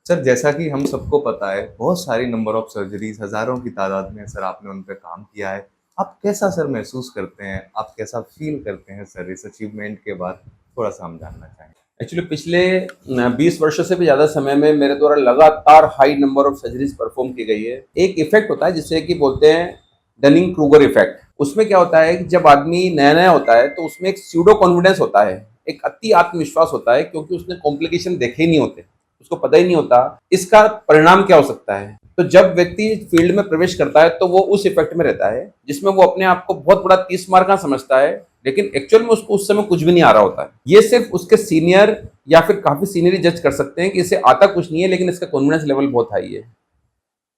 Sir, जैसा कि हम सबको पता है, बहुत सारी नंबर ऑफ सर्जरीज़ हज़ारों की तादाद में सर आपने उन पे काम किया है। आप कैसा सर महसूस करते हैं? आप कैसा फ़ील करते हैं सर इस अचीवमेंट के बाद? थोड़ा-सा हम जानना चाहेंगे। एक्चुअली पिछले 20 वर्षों से भी ज़्यादा समय में मेरे द्वारा लगातार high number of surgeries perform की गई है। एक इफेक्ट होता है जिसे कि बोलते हैं डनिंग क्रूगर इफेक्ट। उसमें क्या होता है कि जब आदमी नया-नया होता है तो उसमें एक स्यूडो कॉन्फिडेंस होता है, एक अति आत्मविश्वास होता है क्योंकि उसने कॉम्प्लिकेशन देखे ही नहीं होते, उसको पता ही नहीं होता इसका परिणाम क्या हो सकता है। तो जब व्यक्ति फील्ड में प्रवेश करता है तो वो उस इफेक्ट में रहता है जिसमें वो अपने आप को बहुत बड़ा 30 मार का समझता है, लेकिन एक्चुअल में उसको उस समय कुछ भी नहीं आ रहा होता है। ये सिर्फ उसके सीनियर या फिर काफी सीनियर जज कर सकते हैं कि इसे आता कुछ नहीं है लेकिन इसका कॉन्फिडेंस लेवल बहुत हाई है।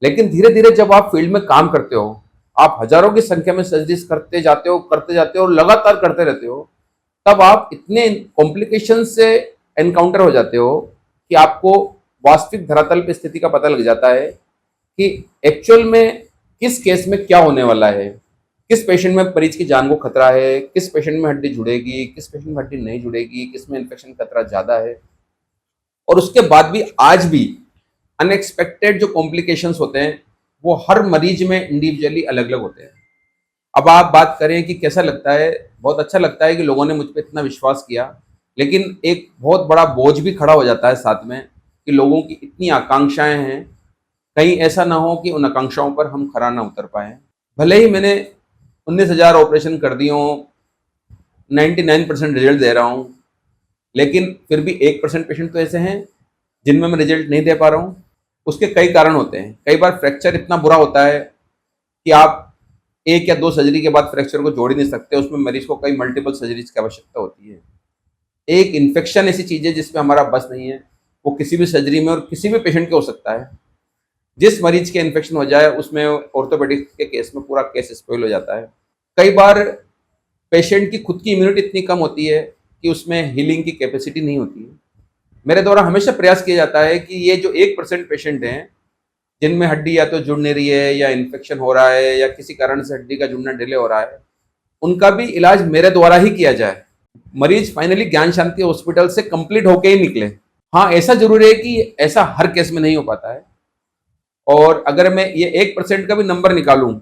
लेकिन धीरे धीरे जब आप फील्ड में काम करते हो, आप हजारों की संख्या में सर्जरीज करते जाते हो और लगातार करते रहते हो, तब आप इतने कॉम्प्लिकेशन से एनकाउंटर हो जाते हो कि आपको वास्तविक धरातल पे स्थिति का पता लग जाता है कि एक्चुअल में किस केस में क्या होने वाला है, किस पेशेंट में मरीज की जान को खतरा है, किस पेशेंट में हड्डी जुड़ेगी, किस पेशेंट में हड्डी नहीं जुड़ेगी, किस में इन्फेक्शन खतरा ज्यादा है। और उसके बाद भी आज भी अनएक्सपेक्टेड जो कॉम्प्लिकेशंस होते हैं वो हर मरीज में इंडिविजुअली अलग अलग होते हैं। अब आप बात करें कि कैसा लगता है, बहुत अच्छा लगता है कि लोगों ने मुझ पर इतना विश्वास किया, लेकिन एक बहुत बड़ा बोझ भी खड़ा हो जाता है साथ में कि लोगों की इतनी आकांक्षाएं हैं, कहीं ऐसा ना हो कि उन आकांक्षाओं पर हम खरा ना उतर पाए। भले ही मैंने 19,000 ऑपरेशन कर दिए हों, 99% रिजल्ट दे रहा हूँ, लेकिन फिर भी 1% पेशेंट तो ऐसे हैं जिनमें मैं रिजल्ट नहीं दे पा रहा हूँ। उसके कई कारण होते हैं। कई बार फ्रैक्चर इतना बुरा होता है कि आप एक या दो सर्जरी के बाद फ्रैक्चर को जोड़ ही नहीं सकते, उसमें मरीज को कई मल्टीपल सर्जरीज की आवश्यकता होती है। एक इन्फेक्शन ऐसी चीज है जिसमें हमारा बस नहीं है, वो किसी भी सर्जरी में और किसी भी पेशेंट के हो सकता है। जिस मरीज के इन्फेक्शन हो जाए उसमें ऑर्थोपेडिक्स के केस में पूरा केस स्पॉइल हो जाता है। कई बार पेशेंट की खुद की इम्यूनिटी इतनी कम होती है कि उसमें हीलिंग की कैपेसिटी नहीं होती है। मेरे द्वारा हमेशा प्रयास किया जाता है कि ये जो 1% पेशेंट हैं जिनमें हड्डी या तो जुड़ नहीं रही है या इन्फेक्शन हो रहा है या किसी कारण से हड्डी का जुड़ना डिले हो रहा है, उनका भी इलाज मेरे द्वारा ही किया जाए। मरीज फाइनली ज्ञान शांति हॉस्पिटल से कंप्लीट होके ही निकले। हाँ, ऐसा जरूर है कि ऐसा हर केस में नहीं हो पाता है, और अगर मैं ये 1% का भी नंबर निकालूं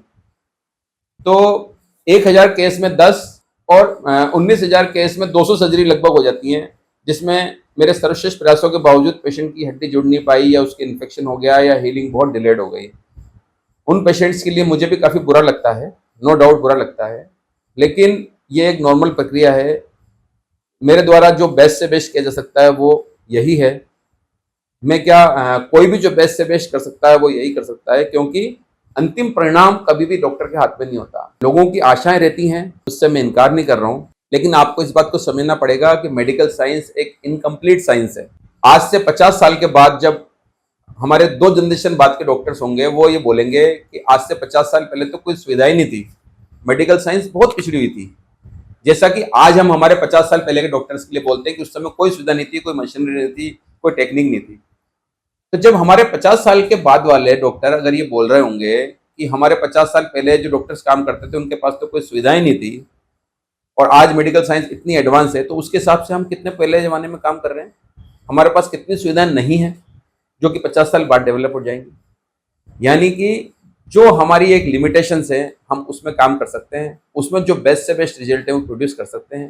तो 1,000 केस में 10 और 19,000 केस में 200 सर्जरी लगभग हो जाती हैं, जिसमें मेरे सर्वश्रेष्ठ प्रयासों के बावजूद पेशेंट की हड्डी जुड़ नहीं पाई या उसकी इन्फेक्शन हो गया या हीलिंग बहुत डिलेड हो गई। उन पेशेंट्स के लिए मुझे भी काफ़ी बुरा लगता है, नो डाउट बुरा लगता है, लेकिन ये एक नॉर्मल प्रक्रिया है। मेरे द्वारा जो बेस्ट से बेस्ट किया जा सकता है वो यही है। मैं क्या कोई भी जो बेस्ट से बेस्ट कर सकता है वो यही कर सकता है, क्योंकि अंतिम परिणाम कभी भी डॉक्टर के हाथ में नहीं होता। लोगों की आशाएं रहती हैं, उससे मैं इनकार नहीं कर रहा हूँ, लेकिन आपको इस बात को समझना पड़ेगा कि मेडिकल साइंस एक इनकम्प्लीट साइंस है। आज से 50 साल के बाद जब हमारे 2 जनरेशन बाद के डॉक्टर्स होंगे, वो ये बोलेंगे कि आज से 50 साल पहले तो कोई सुविधा ही नहीं थी, मेडिकल साइंस बहुत पिछड़ी हुई थी। जैसा कि आज हम हमारे 50 साल पहले के डॉक्टर्स के लिए बोलते हैं कि उस समय कोई सुविधा नहीं थी, कोई मशीनरी नहीं थी, कोई टेक्निक नहीं थी। तो जब हमारे 50 साल के बाद वाले डॉक्टर अगर ये बोल रहे होंगे कि हमारे 50 साल पहले जो डॉक्टर्स काम करते थे उनके पास तो कोई सुविधाएं नहीं थी और आज मेडिकल साइंस इतनी एडवांस है, तो उसके हिसाब से हम कितने पहले जमाने में काम कर रहे हैं। हमारे पास कितनी सुविधाएं नहीं है जो कि 50 साल बाद डेवलप हो जाएंगी। यानी कि जो हमारी एक लिमिटेशंस है हम उसमें काम कर सकते हैं, उसमें जो बेस्ट से बेस्ट रिजल्ट है वो प्रोड्यूस कर सकते हैं।